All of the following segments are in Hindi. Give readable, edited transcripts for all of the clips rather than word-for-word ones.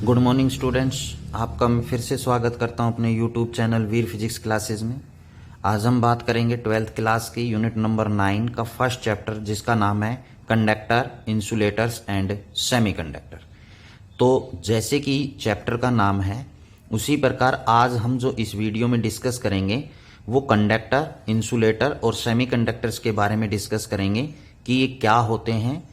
गुड मॉर्निंग स्टूडेंट्स, आपका मैं फिर से स्वागत करता हूं अपने यूट्यूब चैनल वीर फिजिक्स क्लासेस में। आज हम बात करेंगे 12th क्लास की यूनिट नंबर 9 का फर्स्ट चैप्टर, जिसका नाम है कंडक्टर, इंसुलेटर्स एंड सेमीकंडक्टर। तो जैसे कि चैप्टर का नाम है उसी प्रकार आज हम जो इस वीडियो में डिस्कस करेंगे वो कंडक्टर, इंसुलेटर और सेमीकंडक्टर्स के बारे में डिस्कस करेंगे कि ये क्या होते हैं,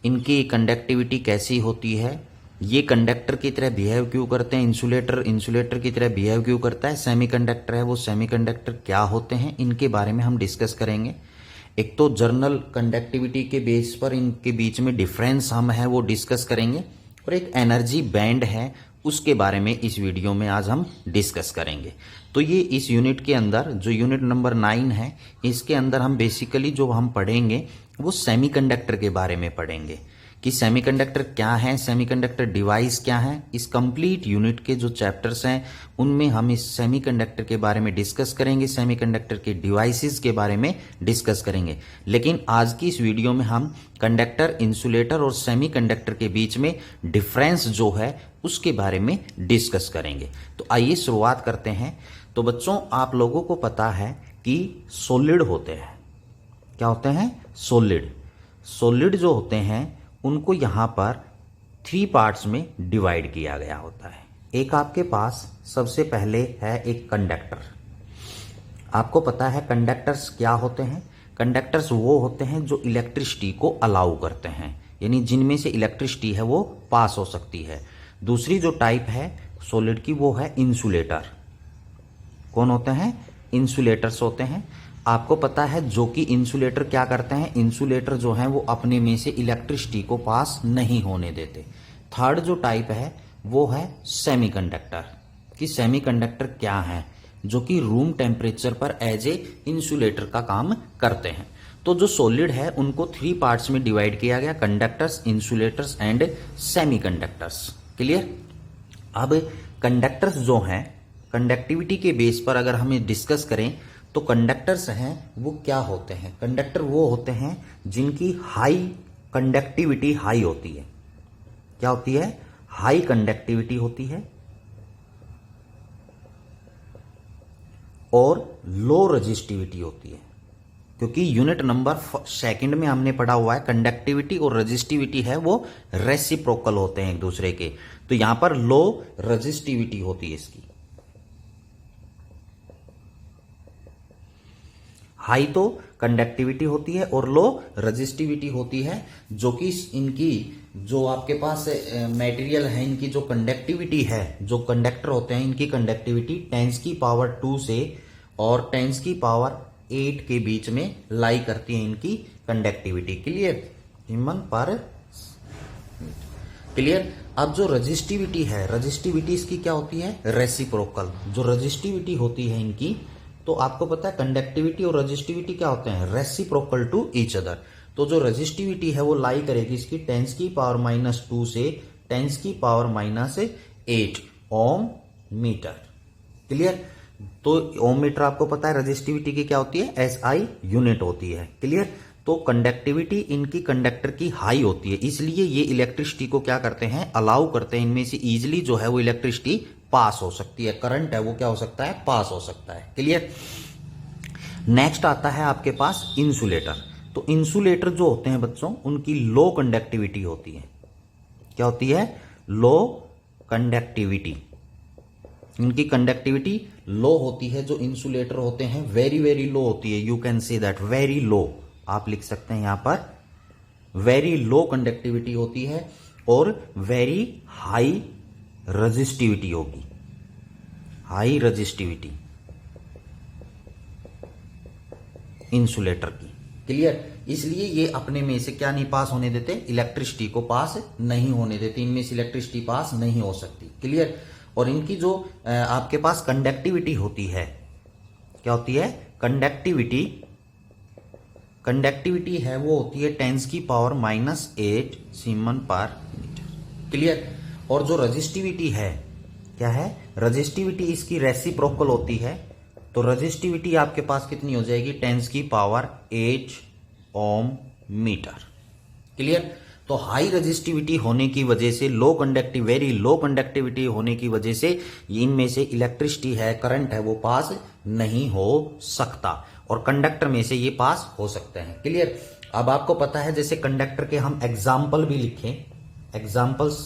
इनकी कंडक्टिविटी कैसी होती है, ये कंडक्टर की तरह बिहेव क्यों करते हैं, इंसुलेटर की तरह बिहेव क्यों करता है, सेमीकंडक्टर है वो सेमीकंडक्टर क्या होते हैं, इनके बारे में हम डिस्कस करेंगे। एक तो जर्नल कंडक्टिविटी के बेस पर इनके बीच में डिफरेंस हम है वो डिस्कस करेंगे, और एक एनर्जी बैंड है उसके बारे में इस वीडियो में आज हम डिस्कस करेंगे। तो ये इस यूनिट के अंदर जो यूनिट नंबर 9 है, इसके अंदर हम बेसिकली जो हम पढ़ेंगे वो सेमीकंडक्टर के बारे में पढ़ेंगे कि सेमीकंडक्टर क्या है, सेमीकंडक्टर डिवाइस क्या है। इस कंप्लीट यूनिट के जो चैप्टर्स हैं उनमें हम इस सेमीकंडक्टर के बारे में डिस्कस करेंगे, सेमीकंडक्टर के डिवाइसेस के बारे में डिस्कस करेंगे। लेकिन आज की इस वीडियो में हम कंडक्टर, इंसुलेटर और सेमीकंडक्टर के बीच में डिफरेंस जो है उसके बारे में डिस्कस करेंगे। तो आइए शुरुआत करते हैं। तो बच्चों, आप लोगों को पता है कि सॉलिड होते हैं। क्या होते हैं? सॉलिड जो होते हैं उनको यहां पर 3 पार्ट्स में डिवाइड किया गया होता है। एक आपके पास सबसे पहले है एक कंडक्टर। आपको पता है कंडक्टर्स क्या होते हैं? कंडक्टर्स वो होते हैं जो इलेक्ट्रिसिटी को अलाउ करते हैं, यानी जिनमें से इलेक्ट्रिसिटी है वो पास हो सकती है। दूसरी जो टाइप है सॉलिड की वो है इंसुलेटर। कौन होते हैं? इंसुलेटर्स होते हैं। आपको पता है जो कि इंसुलेटर क्या करते हैं? इंसुलेटर जो है वो अपने में से इलेक्ट्रिसिटी को पास नहीं होने देते। थर्ड जो टाइप है वो है सेमीकंडक्टर। कि सेमीकंडक्टर क्या है? जो कि रूम टेम्परेचर पर एज ए इंसुलेटर का काम करते हैं। तो जो सॉलिड है उनको 3 पार्ट्स में डिवाइड किया गया, conductors, insulators and semiconductors. Clear? अब कंडक्टर्स जो हैं, कंडक्टिविटी के बेस पर अगर हमें डिस्कस करें तो कंडक्टर्स हैं वो क्या होते हैं? कंडक्टर वो होते हैं जिनकी हाई कंडक्टिविटी हाई होती है। क्या होती है? हाई कंडक्टिविटी होती है और लो रजिस्टिविटी होती है। क्योंकि यूनिट नंबर 2 में हमने पढ़ा हुआ है कंडक्टिविटी और रजिस्टिविटी है वो रेसिप्रोकल होते हैं एक दूसरे के। तो यहां पर लो रजिस्टिविटी होती है इसकी। हाई तो कंडक्टिविटी होती है और लो रजिस्टिविटी होती है, जो कि इनकी जो आपके पास मटेरियल है इनकी जो कंडक्टिविटी है, जो कंडक्टर होते हैं इनकी कंडक्टिविटी 10⁻² से और 10⁻8 के बीच में लाई करती है इनकी कंडक्टिविटी। क्लियर? क्लियर? अब जो रजिस्टिविटी है, रजिस्टिविटी इसकी क्या होती है? रेसिप्रोकल। जो रजिस्टिविटी होती है इनकी, तो आपको पता है कंडक्टिविटी और रजिस्टिविटी क्या होते हैं? Reciprocal to each other. तो जो रजिस्टिविटी है वो लाई करेगी इसकी 10⁻² से 10⁻8 ओम मीटर। क्लियर? तो ओम मीटर आपको पता है रजिस्टिविटी की क्या होती है? SI यूनिट होती है। क्लियर? तो कंडक्टिविटी इनकी कंडक्टर की हाई होती है, इसलिए ये इलेक्ट्रिसिटी को क्या करते हैं? अलाउ करते हैं। इनमें से इजिली जो है वो इलेक्ट्रिसिटी पास हो सकती है, करंट है वो क्या हो सकता है? पास हो सकता है। क्लियर? नेक्स्ट आता है आपके पास इंसुलेटर। तो इंसुलेटर जो होते हैं बच्चों उनकी लो कंडक्टिविटी होती है। क्या होती है? लो कंडक्टिविटी। इनकी कंडक्टिविटी लो होती है। जो इंसुलेटर होते हैं वेरी वेरी लो होती है। You can say that very low, आप लिख सकते हैं यहां पर वेरी लो कंडक्टिविटी होती है और वेरी हाई रजिस्टिविटी होगी। हाई रजिस्टिविटी इंसुलेटर की। क्लियर? इसलिए ये अपने में से क्या नहीं पास होने देते? इलेक्ट्रिसिटी को पास नहीं होने देते। इनमें से इलेक्ट्रिसिटी पास नहीं हो सकती। क्लियर? और इनकी जो आपके पास कंडक्टिविटी होती है, क्या होती है? कंडक्टिविटी है वो होती है 10⁻⁻8 सीमन पर मीटर। क्लियर? और जो रजिस्टिविटी है क्या है? रजिस्टिविटी इसकी रेसिप्रोकल होती है। तो रजिस्टिविटी आपके पास कितनी हो जाएगी? 10⁻8 ओम मीटर। क्लियर? तो हाई रेजिस्टिविटी होने की वजह से वेरी लो कंडक्टिविटी होने की वजह से इनमें से इलेक्ट्रिसिटी है, करंट है, वो पास नहीं हो सकता, और कंडक्टर में से ये पास हो सकते हैं। क्लियर। अब आपको पता है जैसे कंडक्टर के हम एग्जाम्पल भी लिखें, एग्जाम्पल्स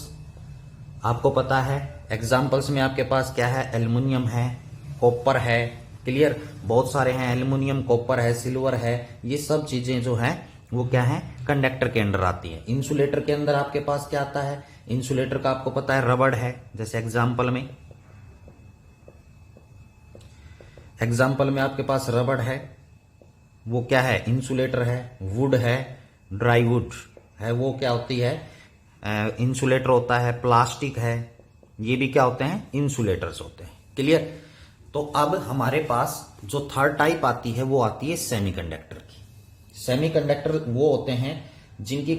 आपको पता है, एग्जाम्पल्स में आपके पास क्या है, एल्युमिनियम है, कॉपर है। क्लियर। बहुत सारे हैं, एल्युमिनियम, कॉपर है, सिल्वर है, ये सब चीजें जो हैं वो क्या है, कंडक्टर के अंडर आती है। इंसुलेटर के अंदर आपके पास क्या आता है, इंसुलेटर का आपको पता है रबड़ है, जैसे एग्जाम्पल में आपके पास रबड़ है, वो क्या है, इंसुलेटर है। वुड है, ड्राई वुड है, वो क्या होती है, इंसुलेटर होता है। प्लास्टिक है, ये भी क्या होते हैं, इंसुलेटर्स होते हैं। क्लियर। तो अब हमारे पास जो थर्ड टाइप आती है वो आती है सेमीकंडक्टर की। सेमीकंडक्टर वो होते हैं जिनकी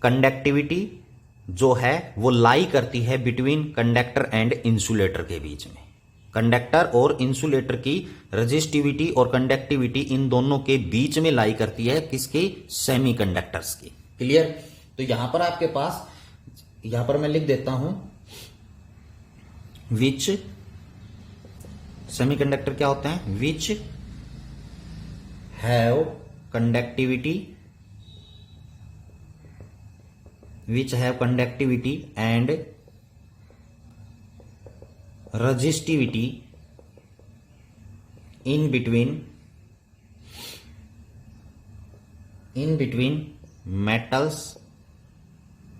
कंडक्टिविटी जो है वो लाई करती है बिटवीन कंडक्टर एंड इंसुलेटर के बीच में। कंडक्टर और इंसुलेटर की रेजिस्टिविटी और कंडक्टिविटी इन दोनों के बीच में लाई करती है, किसकी, सेमीकंडक्टर्स की। क्लियर। तो यहां पर आपके पास, यहां पर मैं लिख देता हूं विच सेमीकंडक्टर क्या होते हैं, which have conductivity and resistivity in between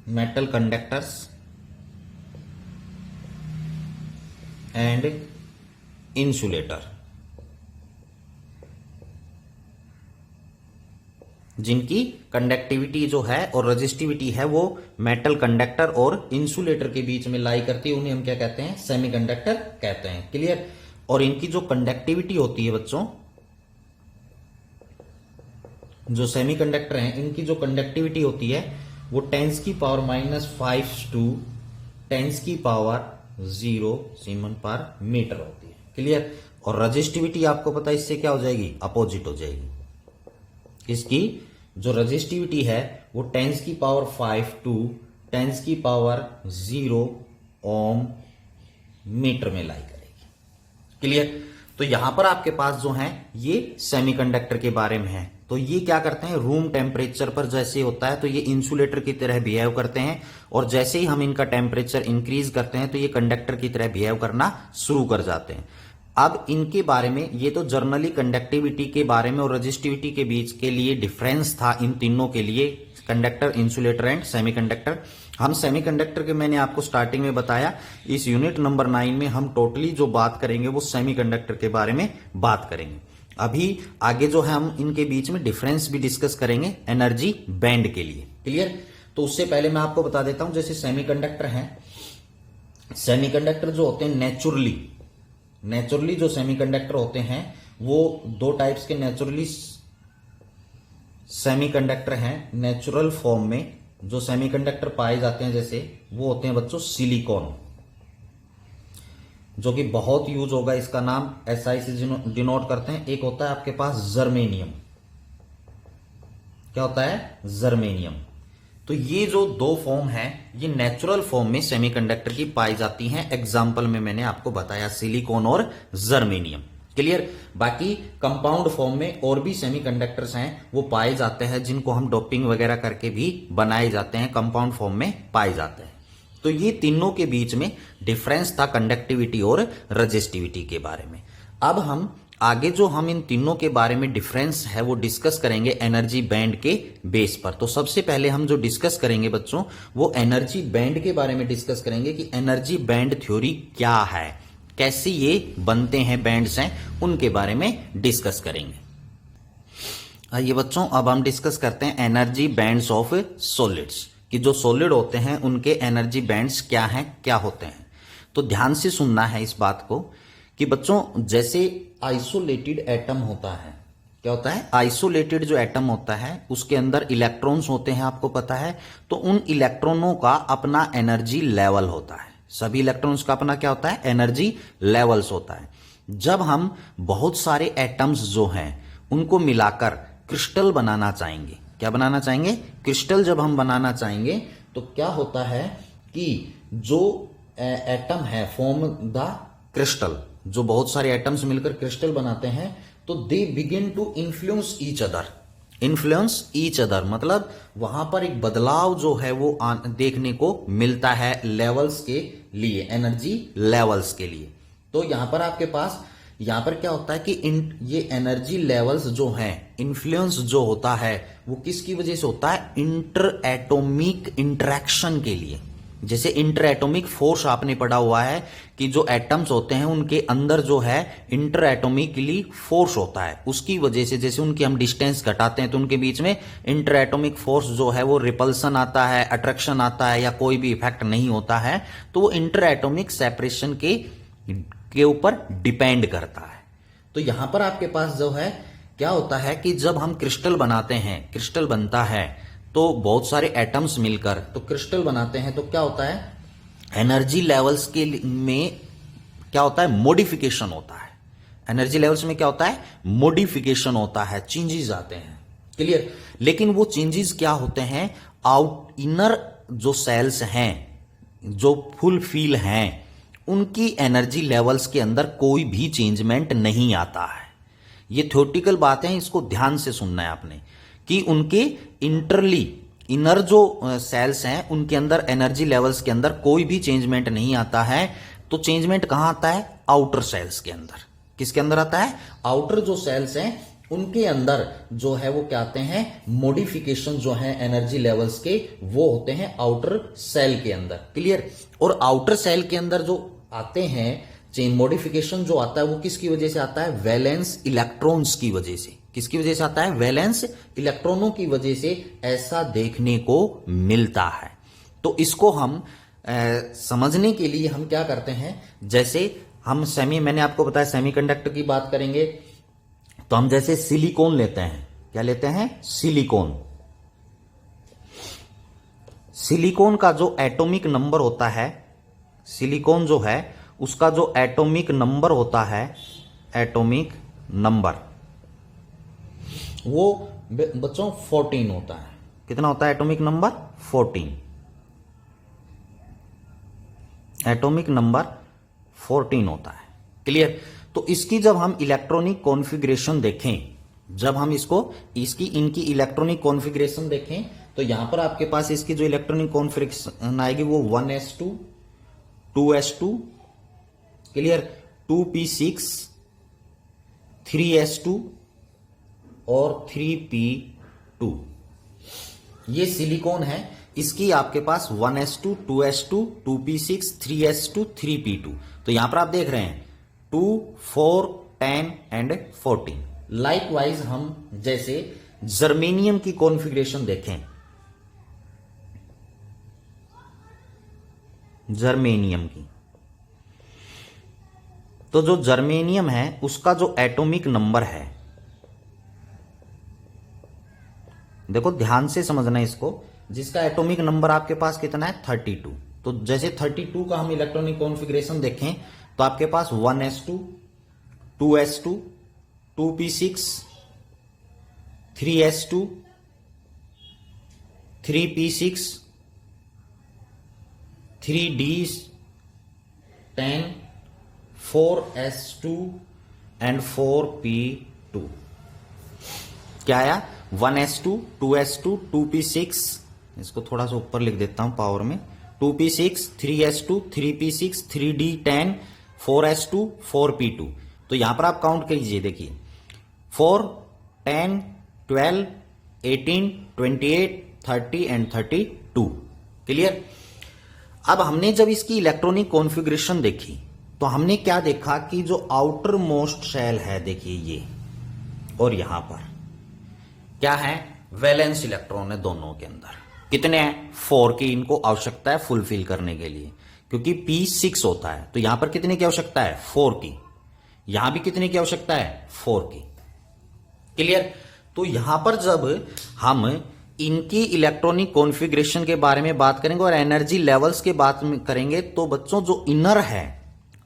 metal conductors and insulator, जिनकी कंडक्टिविटी जो है और रेजिस्टिविटी है वो मेटल कंडक्टर और इंसुलेटर के बीच में लाई करती है, उन्हें हम क्या कहते हैं, सेमीकंडक्टर कहते हैं। क्लियर। और इनकी जो कंडक्टिविटी होती है बच्चों, जो सेमीकंडक्टर हैं, इनकी जो कंडक्टिविटी होती है वो 10 की पावर -5 to 10 की पावर 0 सीमेन पर मीटर होती है। क्लियर। और रेजिस्टिविटी आपको पता है इससे क्या हो जाएगी, अपोजिट हो जाएगी। इसकी जो रेजिस्टिविटी है वो 10 की पावर 5 to 10 की पावर 0 ओम मीटर में लाई करेगी। क्लियर। तो यहां पर आपके पास जो है ये सेमीकंडक्टर के बारे में है। तो ये क्या करते हैं, रूम टेम्परेचर पर जैसे होता है तो ये इंसुलेटर की तरह बिहेव करते हैं, और जैसे ही हम इनका टेम्परेचर इंक्रीज करते हैं तो ये कंडक्टर की तरह बिहेव करना शुरू कर जाते हैं। अब इनके बारे में, ये तो जर्नली कंडक्टिविटी के बारे में और रेजिस्टिविटी के बीच के लिए डिफरेंस था इन तीनों के लिए, कंडक्टर, इंसुलेटर एंड सेमीकंडक्टर। हम सेमीकंडक्टर के, मैंने आपको स्टार्टिंग में बताया, इस यूनिट नंबर 9 में हम टोटली जो बात करेंगे वो सेमीकंडक्टर के बारे में बात करेंगे। अभी आगे जो है हम इनके बीच में डिफरेंस भी डिस्कस करेंगे एनर्जी बैंड के लिए। क्लियर। तो उससे पहले मैं आपको बता देता हूं, जैसे सेमीकंडक्टर हैं, सेमीकंडक्टर जो होते हैं नेचुरली जो सेमीकंडक्टर होते हैं वो दो टाइप्स के नेचुरली सेमीकंडक्टर हैं। नेचुरल फॉर्म में जो सेमीकंडक्टर पाए जाते हैं जैसे वो होते हैं बच्चों सिलिकॉन, जो कि बहुत यूज होगा, इसका नाम SI से डिनोट करते हैं। एक होता है आपके पास जर्मेनियम, क्या होता है, जर्मेनियम। तो ये जो दो फॉर्म है ये नेचुरल फॉर्म में सेमीकंडक्टर की पाई जाती हैं। एग्जांपल में मैंने आपको बताया सिलिकॉन और जर्मेनियम। क्लियर। बाकी कंपाउंड फॉर्म में और भी सेमीकंडक्टर्स हैं वो पाए जाते हैं, जिनको हम डोपिंग वगैरह करके भी बनाए जाते हैं, कंपाउंड फॉर्म में पाए जाते हैं। तो ये तीनों के बीच में डिफरेंस था कंडक्टिविटी और रेजिस्टिविटी के बारे में। अब हम आगे जो हम इन तीनों के बारे में डिफरेंस है वो डिस्कस करेंगे एनर्जी बैंड के बेस पर। तो सबसे पहले हम जो डिस्कस करेंगे बच्चों वो एनर्जी बैंड के बारे में डिस्कस करेंगे कि एनर्जी बैंड थ्योरी क्या है, कैसे ये बनते हैं, बैंड्स हैं, उनके बारे में डिस्कस करेंगे। आइए बच्चों अब हम डिस्कस करते हैं एनर्जी बैंड्स ऑफ सॉलिड्स, कि जो सॉलिड होते हैं उनके एनर्जी बैंड्स क्या हैं, क्या होते हैं। तो ध्यान से सुनना है इस बात को कि बच्चों जैसे आइसोलेटेड एटम होता है, क्या होता है, आइसोलेटेड जो एटम होता है उसके अंदर इलेक्ट्रॉन्स होते हैं, आपको पता है। तो उन इलेक्ट्रॉनों का अपना एनर्जी लेवल होता है, सभी इलेक्ट्रॉन्स का अपना क्या होता है, एनर्जी लेवल्स होता है। जब हम बहुत सारे एटम्स जो हैं उनको मिलाकर क्रिस्टल बनाना चाहेंगे, क्या बनाना चाहेंगे? क्रिस्टल जब हम बनाना चाहेंगे तो क्या होता है कि जो एटम है फॉर्म द क्रिस्टल, जो बहुत सारे एटम्स मिलकर क्रिस्टल बनाते हैं, तो they begin to influence each other. Influence each other मतलब वहां पर एक बदलाव जो है वो देखने को मिलता है लेवल्स के लिए, एनर्जी लेवल्स के लिए। तो यहां पर आपके पास यहां पर क्या होता है कि ये एनर्जी लेवल्स जो हैं, इन्फ्लुएंस जो होता है वो किसकी वजह से होता है? इंटर एटॉमिक इंटरेक्शन के लिए। जैसे इंटर एटॉमिक फोर्स आपने पढ़ा हुआ है कि जो एटम्स होते हैं उनके अंदर जो है इंटर एटॉमिकली फोर्स होता है, उसकी वजह से जैसे उनकी हम डिस्टेंस घटाते हैं तो उनके बीच में इंटर एटॉमिक फोर्स जो है वो रिपल्सन आता है, अट्रैक्शन आता है, या कोई भी इफेक्ट नहीं होता है, तो वो इंटर एटॉमिक सेपरेशन के ऊपर डिपेंड करता है। तो यहां पर आपके पास जो है क्या होता है कि जब हम क्रिस्टल बनाते हैं, क्रिस्टल बनता है तो बहुत सारे एटम्स मिलकर तो क्रिस्टल बनाते हैं, तो क्या होता है? एनर्जी लेवल्स के में क्या होता है? मॉडिफिकेशन होता है। एनर्जी लेवल्स में क्या होता है? मॉडिफिकेशन होता है, चेंजेस आते हैं। क्लियर? लेकिन वो चेंजेस क्या होते हैं? आउट इनर जो सेल्स हैं, जो फुल फील हैं, उनकी एनर्जी लेवल्स के अंदर कोई भी चेंजमेंट नहीं आता है। ये थ्योरेटिकल बात है, इसको ध्यान से सुनना है आपने कि उनके इनर जो सेल्स हैं उनके अंदर एनर्जी लेवल्स के अंदर कोई भी चेंजमेंट नहीं आता है। तो चेंजमेंट कहां आता है? आउटर सेल्स के अंदर। किसके अंदर आता है? आउटर जो सेल्स हैं उनके अंदर जो है वो क्या आते हैं? मॉडिफिकेशन जो है एनर्जी लेवल्स के, वो होते हैं आउटर सेल के अंदर। क्लियर? और आउटर सेल के अंदर जो आते हैं चेंज मॉडिफिकेशन जो आता है वो किसकी वजह से आता है? वैलेंस इलेक्ट्रॉन्स की वजह से। किसकी वजह से आता है? वैलेंस इलेक्ट्रॉनों की वजह से ऐसा देखने को मिलता है। तो इसको हम समझने के लिए हम क्या करते हैं, जैसे हम मैंने आपको बताया सेमीकंडक्टर की बात करेंगे तो हम जैसे सिलिकॉन लेते हैं। क्या लेते हैं? सिलिकॉन। सिलिकॉन का जो एटॉमिक नंबर होता है, सिलिकॉन जो है उसका जो एटॉमिक नंबर होता है, एटॉमिक नंबर वो बच्चों 14 होता है। कितना होता है एटॉमिक नंबर? 14। एटॉमिक नंबर 14 होता है। क्लियर? तो इसकी जब हम इलेक्ट्रॉनिक कॉन्फ़िगरेशन देखें, जब हम इनकी इलेक्ट्रॉनिक कॉन्फ़िगरेशन देखें तो यहां पर आपके पास इसकी जो इलेक्ट्रॉनिक कॉन्फ़िगरेशन आएगी वो 1s2, 2s2, clear, 2p6, 3s2 और 3p2। ये सिलिकॉन है। इसकी आपके पास 1s2, 2s2, 2p6, 3s2, 3p2। तो यहां पर आप देख रहे हैं 2, 4, 10 एंड 14। लाइकवाइज हम जैसे जर्मेनियम की कॉन्फ़िगरेशन देखें, जर्मेनियम की, तो जो जर्मेनियम है उसका जो एटॉमिक नंबर है, देखो ध्यान से समझना इसको, जिसका एटॉमिक नंबर आपके पास कितना है? 32। तो जैसे 32 का हम इलेक्ट्रॉनिक कॉन्फ़िगरेशन देखें तो आपके पास 1s2, 2s2, 2p6, 3s2, 3p6, 3d10, 4s2 and 4p2। क्या आया? 1s2, 2s2, 2p6, इसको थोड़ा सा ऊपर लिख देता हूं पावर में, 2p6, 3s2, 3p6, 3d10, 4s2, 4p2। तो यहां पर आप काउंट कीजिए, देखिए 4, 10, 12, 18, 28, 30 एंड 32। क्लियर? अब हमने जब इसकी इलेक्ट्रॉनिक कॉन्फ़िगरेशन देखी तो हमने क्या देखा कि जो आउटर मोस्ट शेल है, देखिए ये, और यहां पर क्या है? वैलेंस इलेक्ट्रॉन है दोनों के अंदर। कितने हैं? 4 की इनको आवश्यकता है फुलफिल करने के लिए, क्योंकि p6 होता है। तो यहां पर कितने की आवश्यकता है? 4 की। यहां भी कितने की आवश्यकता है? 4 की। क्लियर? तो यहां पर जब हम इनकी इलेक्ट्रॉनिक कॉन्फ़िगरेशन के बारे में बात करेंगे और एनर्जी लेवल्स के बात करेंगे तो बच्चों जो इनर है,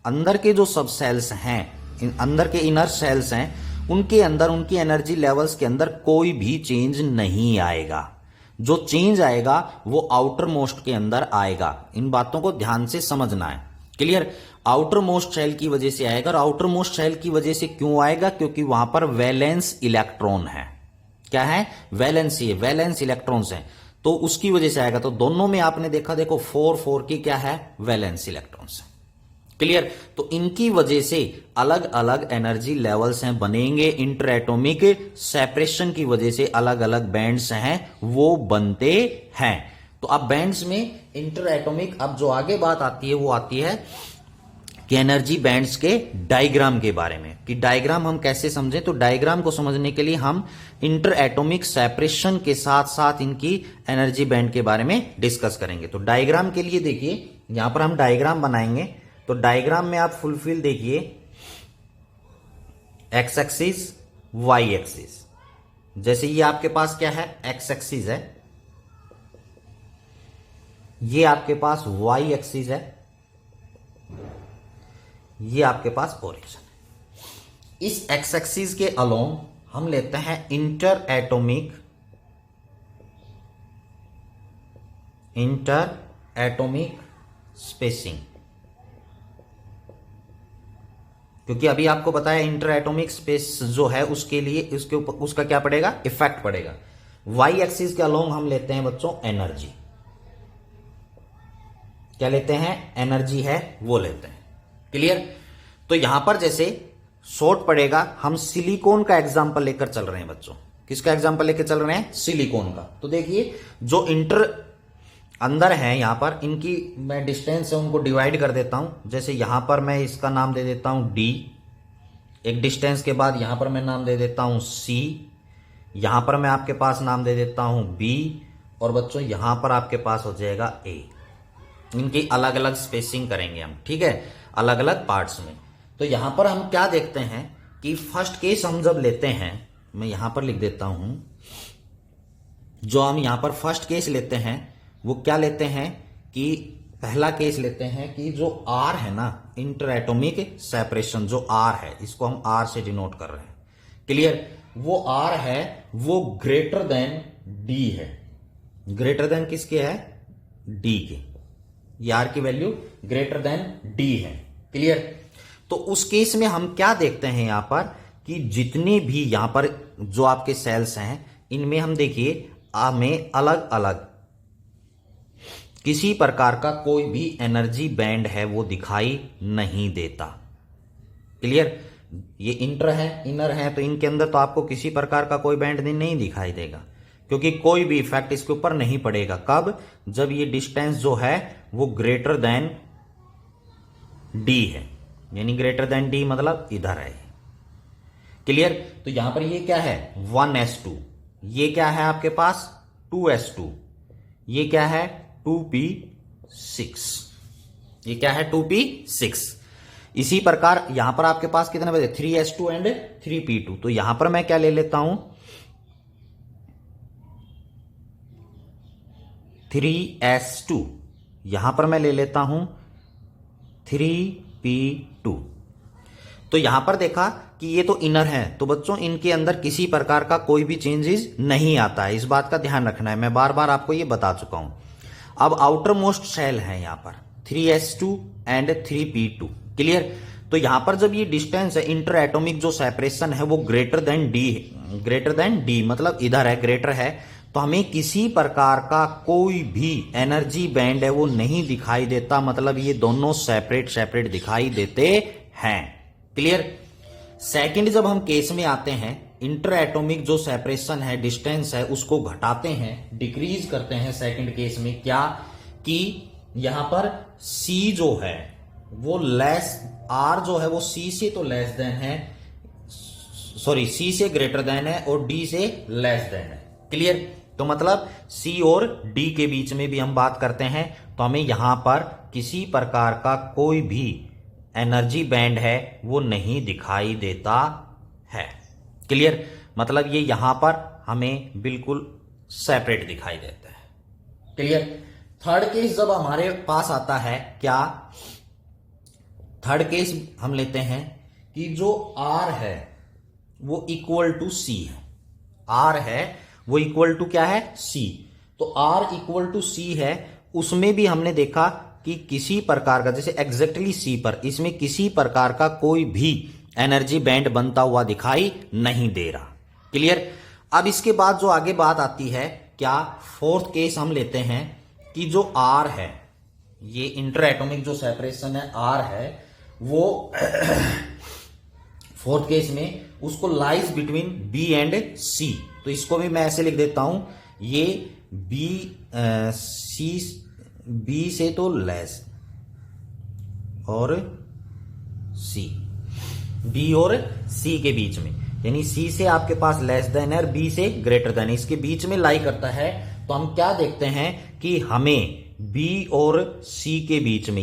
अंदर के जो सब सेल्स हैं, अंदर के इनर सेल्स हैं, उनके अंदर, उनकी एनर्जी लेवल्स के अंदर कोई भी चेंज नहीं आएगा। जो चेंज आएगा वो आउटर मोस्ट के अंदर आएगा। इन बातों को ध्यान से समझना है। क्लियर? आउटर मोस्ट शेल की वजह से आएगा। और आउटर मोस्ट शेल की वजह से क्यों आएगा? क्योंकि वहां पर वैलेंस इलेक्ट्रॉन है। क्या है? वैलेंस, ये वैलेंस इलेक्ट्रॉन्स हैं, तो उसकी वजह से आएगा। तो दोनों में आपने देखा, देखो 4 की क्या है? वैलेंस इलेक्ट्रॉन्स है। क्लियर? तो इनकी वजह से अलग अलग एनर्जी लेवल्स हैं बनेंगे। इंटर एटॉमिक सेपरेशन की वजह से अलग अलग बैंड्स हैं वो बनते हैं। तो अब बैंड्स में इंटर एटॉमिक, अब जो आगे बात आती है वो आती है कि एनर्जी बैंड्स के डायग्राम के बारे में, कि डायग्राम हम कैसे समझें। तो डायग्राम को समझने के लिए हम इंटर एटॉमिक सेपरेशन के साथ साथ इनकी एनर्जी बैंड के बारे में डिस्कस करेंगे। तो डायग्राम के लिए देखिए, यहां पर हम डायग्राम बनाएंगे। तो डायग्राम में आप फुलफिल देखिए, एक्स एक्सिस, वाई एक्सिस। जैसे ये आपके पास क्या है? एक्स एक्सिस है, ये आपके पास वाई एक्सिस है, ये आपके पास ओरिजिन है। इस एक्स एक्सिस के अलोंग हम लेते हैं इंटर एटॉमिक स्पेसिंग, क्योंकि अभी आपको बताया इंटर एटॉमिक स्पेस जो है उसके लिए उसके ऊपर उसका क्या पड़ेगा? इफेक्ट पड़ेगा। वाई एक्सिस के अलोंग हम लेते हैं बच्चों एनर्जी। क्या लेते हैं? एनर्जी है वो लेते हैं। क्लियर? तो यहां पर जैसे शॉर्ट पड़ेगा, हम सिलिकॉन का एग्जांपल लेकर चल रहे हैं बच्चों। किसका एग्जांपल लेकर चल रहे हैं? सिलिकॉन का। तो देखिए, जो इंटर अंदर है यहां पर, इनकी मैं डिस्टेंस है उनको डिवाइड कर देता हूं। जैसे यहां पर मैं इसका नाम दे देता हूं डी, एक डिस्टेंस के बाद यहां पर मैं नाम दे देता हूं सी, यहां पर मैं आपके पास नाम दे देता हूं बी, और बच्चों यहां पर आपके पास हो जाएगा ए। इनकी अलग अलग स्पेसिंग करेंगे हम, ठीक है, अलग अलग पार्ट्स में। तो यहां पर हम क्या देखते हैं कि फर्स्ट केस हम जब लेते हैं, मैं यहां पर लिख देता हूं, जो हम यहां पर फर्स्ट केस लेते हैं वो क्या लेते हैं कि पहला केस लेते हैं कि जो आर है ना, इंटर एटॉमिक सेपरेशन, जो आर है, इसको हम आर से डिनोट कर रहे हैं। क्लियर? वो आर है वो ग्रेटर देन डी है। ग्रेटर देन किसके है? डी के। ये आर की वैल्यू ग्रेटर देन डी है। क्लियर? तो उस केस में हम क्या देखते हैं यहां पर कि जितने भी यहां पर जो आपके सेल्स हैं, इनमें हम देखिए हमें अलग अलग किसी प्रकार का कोई भी एनर्जी बैंड है वो दिखाई नहीं देता। क्लियर? ये इंटर है, इनर है, तो इनके अंदर तो आपको किसी प्रकार का कोई बैंड नहीं दिखाई देगा, क्योंकि कोई भी इफेक्ट इसके ऊपर नहीं पड़ेगा। कब? जब ये डिस्टेंस जो है वो ग्रेटर देन डी है, यानी ग्रेटर देन डी मतलब इधर है। क्लियर? तो यहां पर ये क्या है? 1s2, ये क्या है आपके पास? 2s2, ये क्या है? 2p6, ये क्या है? 2p6। इसी प्रकार यहां पर आपके पास कितने बचे? 3s2 and 3p2। तो यहां पर मैं क्या ले लेता हूं? 3s2, यहां पर मैं ले लेता हूं 3p2। तो यहां पर देखा कि ये तो इनर है, तो बच्चों इनके अंदर किसी प्रकार का कोई भी चेंजेस नहीं आता है। इस बात का ध्यान रखना है, मैं बार बार आपको ये बता चुका हूं। अब आउटर मोस्ट शेल है यहां पर 3s2 एंड 3p2। क्लियर? तो यहां पर जब ये डिस्टेंस है, इंटर एटॉमिक जो सेपरेशन है वो ग्रेटर देन डी मतलब इधर है, ग्रेटर है, तो हमें किसी प्रकार का कोई भी एनर्जी बैंड है वो नहीं दिखाई देता। मतलब ये दोनों सेपरेट दिखाई देते हैं। क्लियर? सेकंड जब हम केस में आते हैं, इंटर एटॉमिक जो सेपरेशन है, डिस्टेंस है, उसको घटाते हैं, डिक्रीज करते हैं सेकंड केस में। क्या? कि यहां पर C जो है वो लेस, R जो है वो C से तो लेस देन है, सॉरी C से ग्रेटर देन है और D से लेस देन है। क्लियर? तो मतलब C और D के बीच में भी हम बात करते हैं, तो हमें यहां पर किसी प्रकार का कोई भी एनर्जी बैंड है वो नहीं दिखाई देता है। क्लियर? मतलब ये यहां पर हमें बिल्कुल सेपरेट दिखाई देता है। क्लियर? थर्ड केस जब हमारे पास आता है, क्या? थर्ड केस हम लेते हैं कि जो R है वो इक्वल टू सी है, आर है वो इक्वल टू क्या है, सी। तो आर इक्वल टू सी है, उसमें भी हमने देखा कि किसी प्रकार का, जैसे एग्जैक्टली सी पर, इसमें किसी प्रकार का कोई भी एनर्जी बैंड बनता हुआ दिखाई नहीं दे रहा। क्लियर। अब इसके बाद जो आगे बात आती है, क्या फोर्थ केस हम लेते हैं कि जो आर है, ये इंटर एटॉमिक जो सेपरेशन है आर है, वो फोर्थ केस में उसको लाइज बिटवीन बी एंड सी। तो इसको भी मैं ऐसे लिख देता हूं, ये बी सी, बी से तो लेस और सी, बी और सी के बीच में, यानी सी से आपके पास लेस देन है और बी से ग्रेटर देन, इसके बीच में लाई करता है। तो हम क्या देखते हैं कि हमें बी और सी के बीच में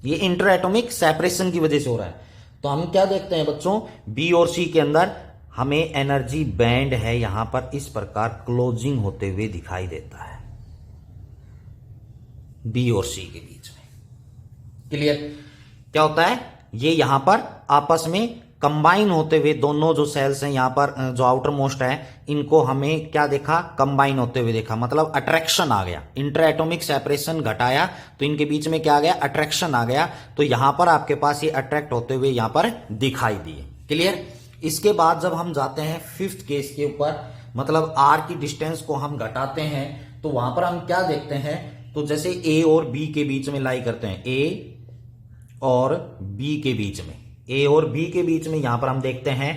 ये इंटर एटॉमिक सेपरेशन की वजह से हो रहा है। तो हम क्या देखते हैं बच्चों, बी और सी के अंदर हमें एनर्जी बैंड है यहां पर इस प्रकार क्लोजिंग होते हुए दिखाई देता है बी और सी के बीच में। क्लियर। क्या होता है, ये यहां पर आपस में कंबाइन होते हुए, दोनों जो सेल्स हैं यहां पर जो आउटर मोस्ट है, इनको हमें क्या देखा, कंबाइन होते हुए देखा, मतलब अट्रैक्शन आ गया। इंटर एटॉमिक सेपरेशन घटाया तो इनके बीच में क्या आ गया, अट्रैक्शन आ गया। तो यहां पर आपके पास ये अट्रैक्ट होते हुए यहां पर दिखाई दिए। क्लियर। इसके बाद जब हम जाते हैं फिफ्थ केस के ऊपर, मतलब आर की डिस्टेंस को हम घटाते हैं, तो वहां पर हम क्या देखते हैं, तो जैसे ए और बी के बीच में लाई करते हैं, ए और बी के बीच में, ए और बी के बीच में यहां पर हम देखते हैं,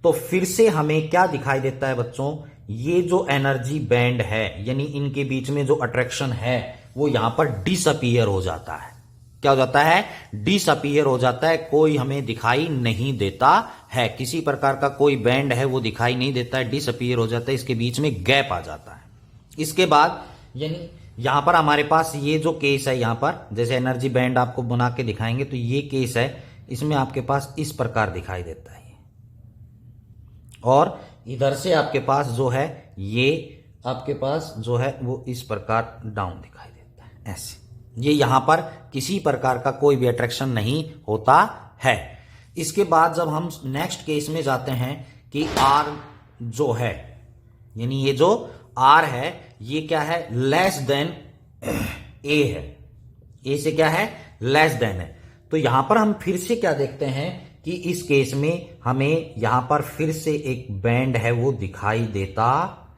तो फिर से हमें क्या दिखाई देता है बच्चों, ये जो एनर्जी बैंड है, यानी इनके बीच में जो अट्रैक्शन है वो यहां पर डिसअपीयर हो जाता है। क्या हो जाता है, डिसअपीयर हो जाता है, कोई हमें दिखाई नहीं देता है, किसी प्रकार का कोई बैंड है वो दिखाई नहीं देता है, डिसअपीयर हो जाता है, इसके बीच में गैप आ जाता है। इसके बाद यानी यहां पर हमारे पास ये जो केस है, यहां पर जैसे एनर्जी बैंड आपको बना के दिखाएंगे, तो ये केस है, इसमें आपके पास इस प्रकार दिखाई देता है, और इधर से आपके पास जो है, ये आपके पास जो है वो इस प्रकार डाउन दिखाई देता है, ऐसे। ये यहां पर किसी प्रकार का कोई भी अट्रैक्शन नहीं होता है। इसके बाद जब हम नेक्स्ट केस में जाते हैं कि आर जो है, यानी ये जो आर है, ये क्या है, लेस देन ए है, ए से क्या है, लेस देन है। तो यहां पर हम फिर से क्या देखते हैं कि इस केस में हमें यहां पर फिर से एक बैंड है वो दिखाई देता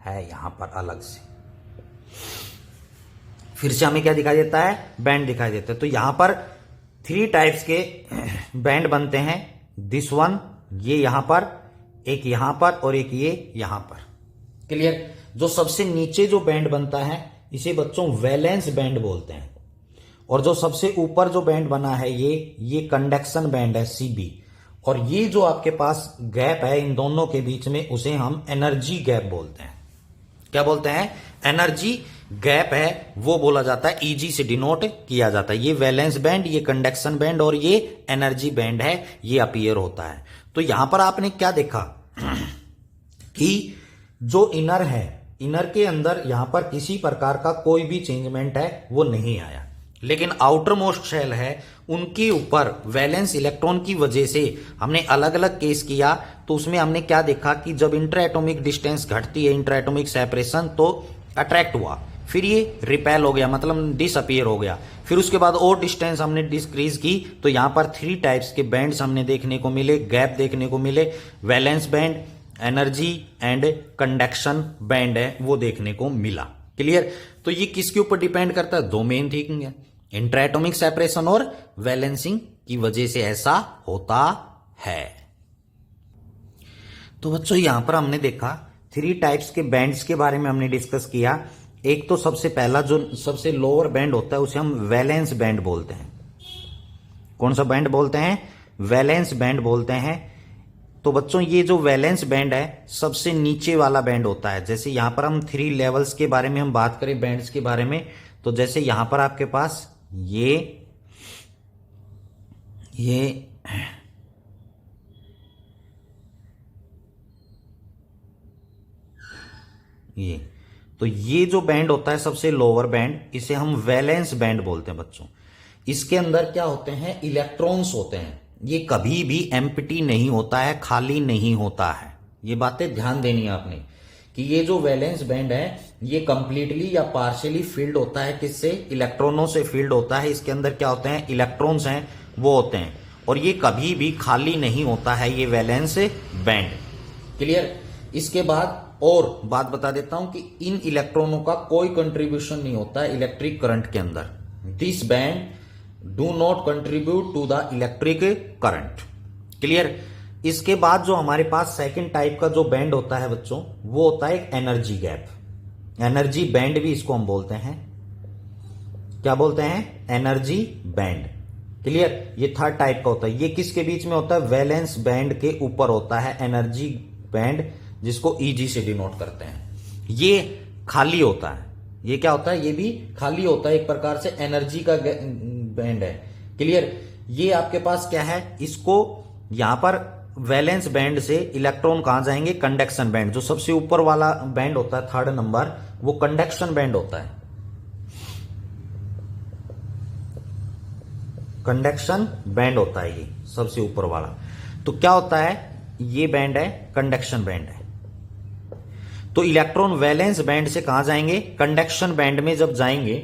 है, यहां पर अलग से फिर से हमें क्या दिखाई देता है, बैंड दिखाई देता है। तो यहां पर 3 टाइप्स के बैंड बनते हैं, दिस वन, ये यहां पर, एक यहां पर और एक ये यहां पर। क्लियर। जो सबसे नीचे जो बैंड बनता है इसे बच्चों वैलेंस बैंड बोलते हैं, और जो सबसे ऊपर जो बैंड बना है ये कंडक्शन बैंड है, सीबी। और ये जो आपके पास गैप है इन दोनों के बीच में, उसे हम एनर्जी गैप बोलते हैं। क्या बोलते हैं, एनर्जी गैप है वो बोला जाता है, ईजी से डिनोट किया जाता है। ये वैलेंस बैंड, ये कंडक्शन बैंड और ये एनर्जी बैंड है, ये अपीयर होता है। तो यहां पर आपने क्या देखा कि जो इनर है, इनर के अंदर यहां पर किसी प्रकार का कोई भी चेंजमेंट है वो नहीं आया, लेकिन आउटर मोस्ट शेल है उनके ऊपर वैलेंस इलेक्ट्रॉन की वजह से हमने अलग अलग केस किया। तो उसमें हमने क्या देखा कि जब इंटर एटॉमिक डिस्टेंस घटती है, इंटर एटॉमिक सेपरेशन, तो अट्रैक्ट हुआ, फिर ये रिपेल हो गया, मतलब डिसअपीयर हो गया। फिर उसके बाद और डिस्टेंस हमने डिक्रीज की, तो यहां पर 3 टाइप्स के बैंड्स हमने देखने को मिले, गैप देखने को मिले, valence band, energy and conduction band है वो देखने को मिला। क्लियर। तो ये किसके ऊपर डिपेंड करता है, 2 मेन थिंग है, इंटर एटॉमिक सेपरेशन और वैलेंसिंग की वजह से ऐसा होता है। तो बच्चों यहां पर हमने देखा 3 टाइप्स के बैंड्स के बारे में हमने डिस्कस किया। एक तो सबसे पहला जो सबसे लोअर बैंड होता है उसे हम वैलेंस बैंड बोलते हैं। कौन सा बैंड बोलते हैं, वैलेंस बैंड बोलते हैं। तो बच्चों ये जो वैलेंस बैंड है सबसे नीचे वाला बैंड होता है। जैसे यहां पर हम 3 लेवल्स के बारे में हम बात करें बैंड्स के बारे में, तो जैसे यहां पर आपके पास ये तो ये जो बैंड होता है सबसे लोअर बैंड, इसे हम वैलेंस बैंड बोलते हैं बच्चों। इसके अंदर क्या होते हैं, इलेक्ट्रॉन्स होते हैं, ये कभी भी एम्प्टी नहीं होता है, खाली नहीं होता है। ये बातें ध्यान देनी है आपने कि ये जो वैलेंस बैंड है ये कंप्लीटली या पार्शियली फिल्ड होता है, किससे? इलेक्ट्रॉनों से फिल्ड होता है। इसके अंदर क्या होते हैं? इलेक्ट्रॉन्स हैं वो होते हैं, और ये कभी भी खाली नहीं होता है ये वैलेंस बैंड। क्लियर? इसके बाद और बात बता देता हूं कि इन इलेक्ट्रॉनों का कोई कंट्रीब्यूशन नहीं होता है इलेक्ट्रिक करंट के अंदर। This band do not contribute to the electric current. Clear? इसके बाद जो हमारे पास सेकंड टाइप का जो बैंड होता है बच्चों, वो होता है एक एनर्जी गैप। एनर्जी बैंड भी इसको हम बोलते हैं। क्या बोलते हैं? Energy band. क्लियर? ये थर्ड टाइप का होता है। ये किसके बीच में होता है? वैलेंस बैंड के ऊपर होता है एनर्जी बैंड, जिसको ईजी से डिनोट करते हैं। ये खाली होता है। ये क्या होता है? ये भी खाली होता है, एक प्रकार से एनर्जी का बैंड है। क्लियर? ये आपके पास क्या है? इसको यहां पर वैलेंस बैंड से इलेक्ट्रॉन कहां जाएंगे? Conduction band. जो सबसे ऊपर वाला बैंड होता है थर्ड नंबर, वो कंडक्शन बैंड होता है। कंडक्शन बैंड होता है ये सबसे ऊपर वाला। तो क्या होता है? ये बैंड है कंडक्शन बैंड है। तो इलेक्ट्रॉन वैलेंस बैंड से कहां जाएंगे? कंडक्शन बैंड में जब जाएंगे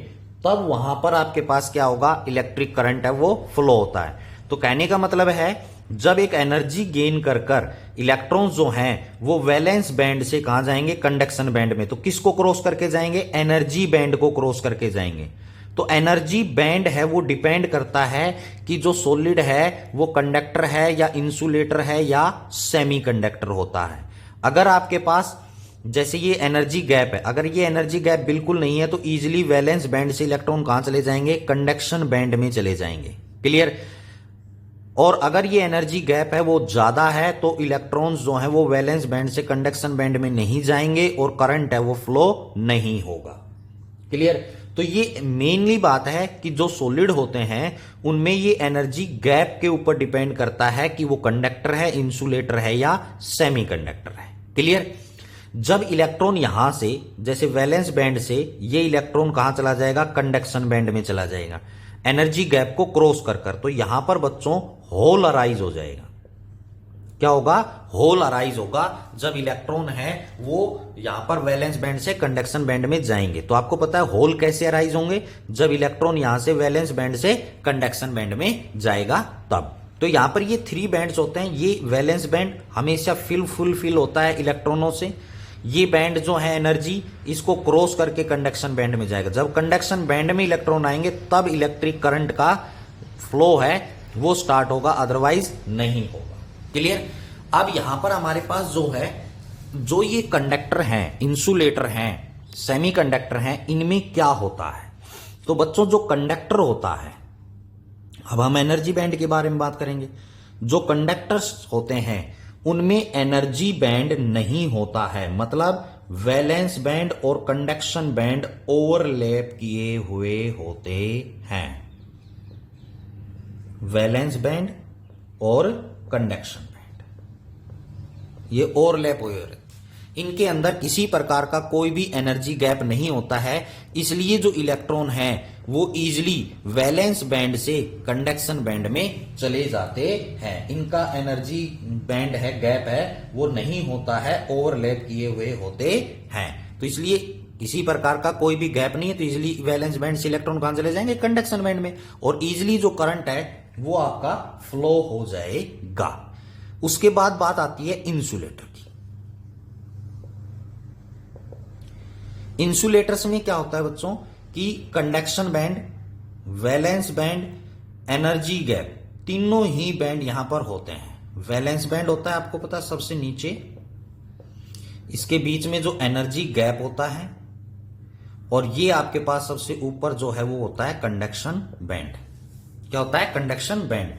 तब वहां पर आपके पास क्या होगा? इलेक्ट्रिक करंट है वो फ्लो होता है। तो कहने का मतलब है जब एक एनर्जी गेन कर कर इलेक्ट्रॉन्स जो हैं वो वैलेंस बैंड से कहां जाएंगे? कंडक्शन बैंड में। तो किसको क्रॉस करके जाएंगे? एनर्जी बैंड को क्रॉस करके जाएंगे। तो एनर्जी बैंड है वो डिपेंड करता है कि जो सॉलिड है वो कंडक्टर है या इंसुलेटर है या सेमीकंडक्टर होता है। अगर आपके पास जैसे ये एनर्जी गैप है, अगर ये एनर्जी गैप बिल्कुल नहीं है तो इजीली वैलेंस बैंड से इलेक्ट्रॉन कहां चले जाएंगे? कंडक्शन बैंड में चले जाएंगे। क्लियर? और अगर ये एनर्जी गैप है वो ज्यादा है तो इलेक्ट्रॉन्स जो है वो वैलेंस बैंड से कंडक्शन बैंड में नहीं जाएंगे और करंट है वो फ्लो नहीं होगा। क्लियर? तो ये मेनली बात है कि जो सॉलिड होते हैं उनमें ये एनर्जी गैप के ऊपर डिपेंड करता है कि वो कंडक्टर है, इंसुलेटर है या सेमीकंडक्टर है। क्लियर? जब इलेक्ट्रॉन यहां से जैसे वैलेंस बैंड से ये इलेक्ट्रॉन कहां चला जाएगा? कंडक्शन बैंड में चला जाएगा एनर्जी गैप को क्रॉस कर कर। तो यहां पर बच्चों होल अराइज हो जाएगा। क्या होगा? होल अराइज होगा जब इलेक्ट्रॉन है वो यहां पर वैलेंस बैंड से कंडक्शन बैंड में जाएंगे। तो आपको पता है होल कैसे अराइज होंगे? जब इलेक्ट्रॉन यहां से वैलेंस बैंड से कंडक्शन बैंड में जाएगा तब। तो यहां पर ये 3 बैंड्स होते हैं। ये वैलेंस बैंड हमेशा फुल होता है इलेक्ट्रॉनों से। ये बैंड जो है एनर्जी, इसको क्रॉस करके कंडक्शन बैंड में जाएगा। जब कंडक्शन बैंड में इलेक्ट्रॉन आएंगे तब इलेक्ट्रिक करंट का फ्लो है वो स्टार्ट होगा, अदरवाइज नहीं होगा। क्लियर? अब यहां पर हमारे पास जो है, जो ये कंडक्टर हैं, इंसुलेटर हैं, सेमीकंडक्टर हैं, इनमें क्या होता है? तो बच्चों जो कंडक्टर होता है, अब हम एनर्जी बैंड के बारे में बात करेंगे। जो कंडक्टर्स होते हैं उनमें एनर्जी बैंड नहीं होता है, मतलब वैलेंस बैंड और कंडक्शन बैंड ओवरलैप किए हुए होते हैं। वैलेंस बैंड और कंडक्शन बैंड ये ओवरलैप हुए रहते, इनके अंदर किसी प्रकार का कोई भी एनर्जी गैप नहीं होता है। इसलिए जो इलेक्ट्रॉन है वो इजीली वैलेंस बैंड से कंडक्शन बैंड में चले जाते हैं। इनका एनर्जी बैंड है, गैप है, वो नहीं होता है, ओवरलैप किए हुए होते हैं। तो इसलिए किसी प्रकार का कोई भी गैप नहीं है, तो इजीली वैलेंस बैंड से इलेक्ट्रॉन कहां चले जाएंगे? कंडक्शन बैंड में, और इजीली जो करंट है वो आपका फ्लो हो जाएगा। उसके बाद बात आती है इंसुलेटर की। इंसुलेटर्स में क्या होता है बच्चों कि conduction band, valence band, energy gap, तीनों ही बैंड यहां पर होते हैं। वैलेंस बैंड होता है आपको पता है सबसे नीचे, इसके बीच में जो एनर्जी गैप होता है, और ये आपके पास सबसे ऊपर जो है वो होता है कंडक्शन बैंड। क्या होता है? Conduction band.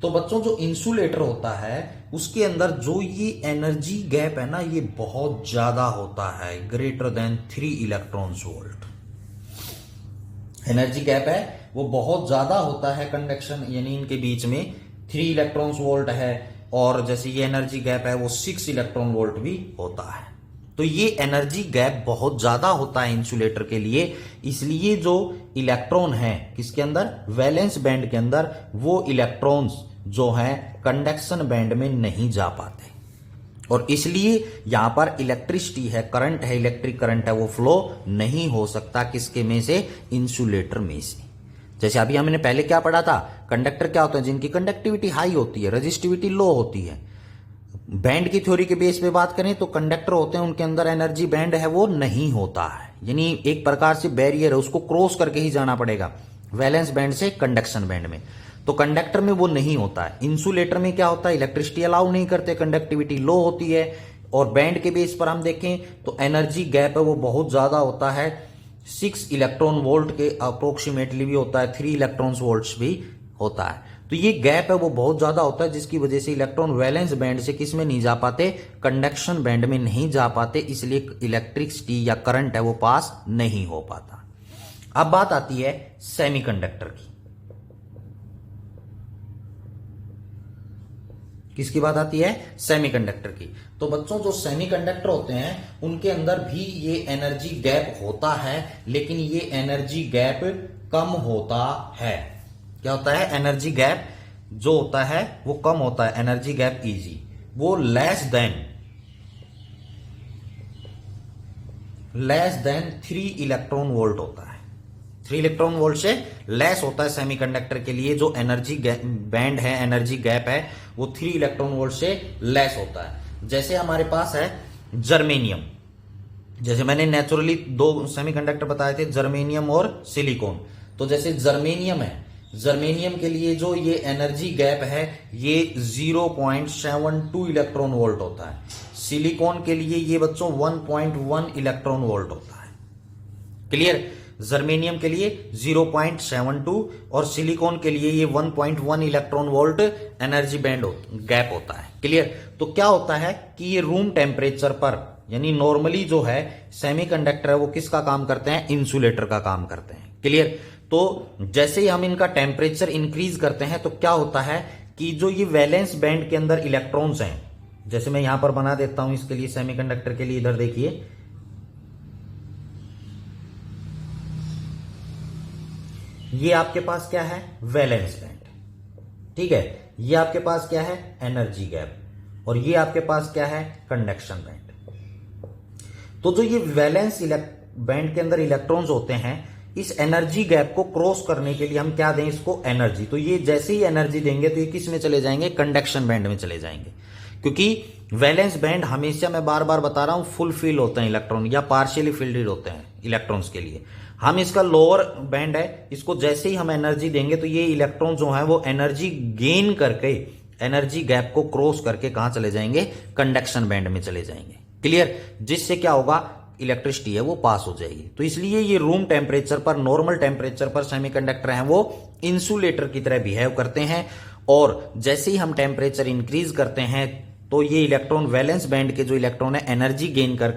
तो बच्चों जो इंसुलेटर होता है उसके अंदर जो ये एनर्जी गैप है ना, ये बहुत ज्यादा होता है, greater than 3 electrons volt. Energy gap है वो बहुत ज्यादा होता है कंडक्शन यानी इनके बीच में 3 इलेक्ट्रॉन्स वोल्ट है, और जैसे ये एनर्जी गैप है वो 6 इलेक्ट्रॉन वोल्ट भी होता है। तो ये एनर्जी गैप बहुत ज्यादा होता है इंसुलेटर के लिए, इसलिए जो इलेक्ट्रॉन है किसके अंदर? वैलेंस बैंड के अंदर, वो इलेक्ट्रॉन्स जो है कंडक्शन बैंड में नहीं जा पाते और इसलिए यहां पर इलेक्ट्रिसिटी है, करंट है, इलेक्ट्रिक करंट है, वो फ्लो नहीं हो सकता किसके में से, इंसुलेटर में से। जैसे अभी हमने पहले क्या पढ़ा था, कंडक्टर क्या होते हैं, जिनकी कंडक्टिविटी हाई होती है, रेजिस्टिविटी लो होती है। बैंड की थ्योरी के बेस पे बात करें तो कंडक्टर होते हैं, उनके अंदर एनर्जी बैंड है वो नहीं होता है, यानी एक प्रकार से बैरियर है, उसको क्रॉस करके ही जाना पड़ेगा वैलेंस बैंड से कंडक्शन बैंड में। तो कंडक्टर में वो नहीं होता है। इंसुलेटर में क्या होता है, इलेक्ट्रिसिटी अलाउ नहीं करते, कंडक्टिविटी लो होती है और बैंड के बेस पर हम देखें तो एनर्जी गैप है वो बहुत ज्यादा होता है, 6 इलेक्ट्रॉन वोल्ट के अप्रोक्सीमेटली भी होता है, 3 इलेक्ट्रॉन वोल्ट्स भी होता है। तो ये गैप है वो बहुत ज्यादा होता है, जिसकी वजह से इलेक्ट्रॉन वैलेंस बैंड से किस में नहीं जा पाते, कंडक्शन बैंड में नहीं जा पाते, इसलिए इलेक्ट्रिसिटी या करंट है वो पास नहीं हो पाता। अब बात आती है सेमीकंडक्टर की। किसकी बात आती है, सेमीकंडक्टर की। तो बच्चों जो सेमीकंडक्टर होते हैं उनके अंदर भी ये एनर्जी गैप होता है, लेकिन ये एनर्जी गैप कम होता है। क्या होता है, एनर्जी गैप जो होता है वो कम होता है, एनर्जी गैप इजी, वो लेस देन 3 इलेक्ट्रॉन वोल्ट होता है। 3 इलेक्ट्रॉन वोल्ट से लेस होता है सेमीकंडक्टर के लिए जो एनर्जी बैंड है, एनर्जी गैप है वो 3 इलेक्ट्रॉन वोल्ट से लेस होता है। जैसे हमारे पास है जर्मेनियम, जैसे मैंने नेचुरली 2 सेमीकंडक्टर बताए थे, जर्मेनियम और सिलिकॉन। तो जैसे जर्मेनियम है, जर्मेनियम के लिए जो ये एनर्जी गैप है ये 0.72 इलेक्ट्रॉन वोल्ट होता है। सिलिकॉन के लिए ये बच्चों 1.1 इलेक्ट्रॉन वोल्ट होता है। क्लियर, जर्मेनियम के लिए 0.72 और सिलिकॉन के लिए ये 1.1 electron volt energy band gap होता है। क्लियर, तो क्या होता है कि ये रूम टेम्परेचर पर, यानी नॉर्मली जो है सेमीकंडक्टर है वो किसका काम करते हैं, इंसुलेटर का काम करते हैं। क्लियर, तो जैसे ही हम इनका टेम्परेचर इंक्रीज करते हैं तो क्या होता है कि जो ये वैलेंस बैंड के अंदर इलेक्ट्रॉन्स हैं, जैसे मैं यहां पर बना देता हूं इसके लिए, सेमीकंडक्टर के लिए, इधर देखिए, ये आपके पास क्या है, वैलेंस बैंड, ठीक है, ये आपके पास क्या है, एनर्जी गैप, और ये आपके पास क्या है, कंडक्शन बैंड। तो जो ये वैलेंस बैंड के अंदर इलेक्ट्रॉन्स होते हैं, इस एनर्जी गैप को क्रॉस करने के लिए हम क्या दें इसको, एनर्जी। तो ये जैसे ही एनर्जी देंगे तो ये किस में चले जाएंगे, कंडक्शन बैंड में चले जाएंगे, क्योंकि वैलेंस बैंड हमेशा, मैं बार बार बता रहा हूं, फुल फिल होते हैं इलेक्ट्रॉन या पार्शियली फिल्ड होते हैं इलेक्ट्रॉन्स के लिए। हम इसका लोअर बैंड है, इसको जैसे ही हम एनर्जी देंगे तो ये इलेक्ट्रॉन जो है वो एनर्जी गेन करके, एनर्जी गैप को क्रॉस करके कहां चले जाएंगे, कंडक्शन बैंड में चले जाएंगे। क्लियर, जिससे क्या होगा, इलेक्ट्रिसिटी है वो पास हो जाएगी। तो इसलिए ये रूम टेम्परेचर पर, नॉर्मल टेम्परेचर पर सेमीकंडक्टर हैं वो इंसुलेटर की तरह बिहेव करते हैं, और जैसे ही हम टेम्परेचर इंक्रीज करते हैं तो ये इलेक्ट्रॉन वैलेंस बैंड के जो इलेक्ट्रॉन है एनर्जी गेन कर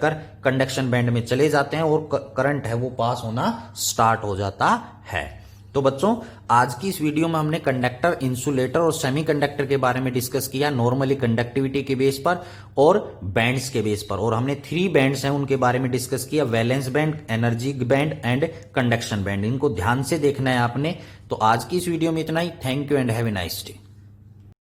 कंडक्शन बैंड में चले जाते हैं और करंट है वो पास होना स्टार्ट हो जाता है। तो बच्चों आज की इस वीडियो में हमने कंडक्टर, इंसुलेटर और सेमीकंडक्टर के बारे में डिस्कस किया, नॉर्मली कंडक्टिविटी के बेस पर और बैंड्स के बेस पर, और हमने 3 बैंड्स हैं उनके बारे में डिस्कस किया, valence band, energy band and conduction band. इनको ध्यान से देखना है आपने। तो आज की इस वीडियो में इतना ही। Thank you and have a nice day.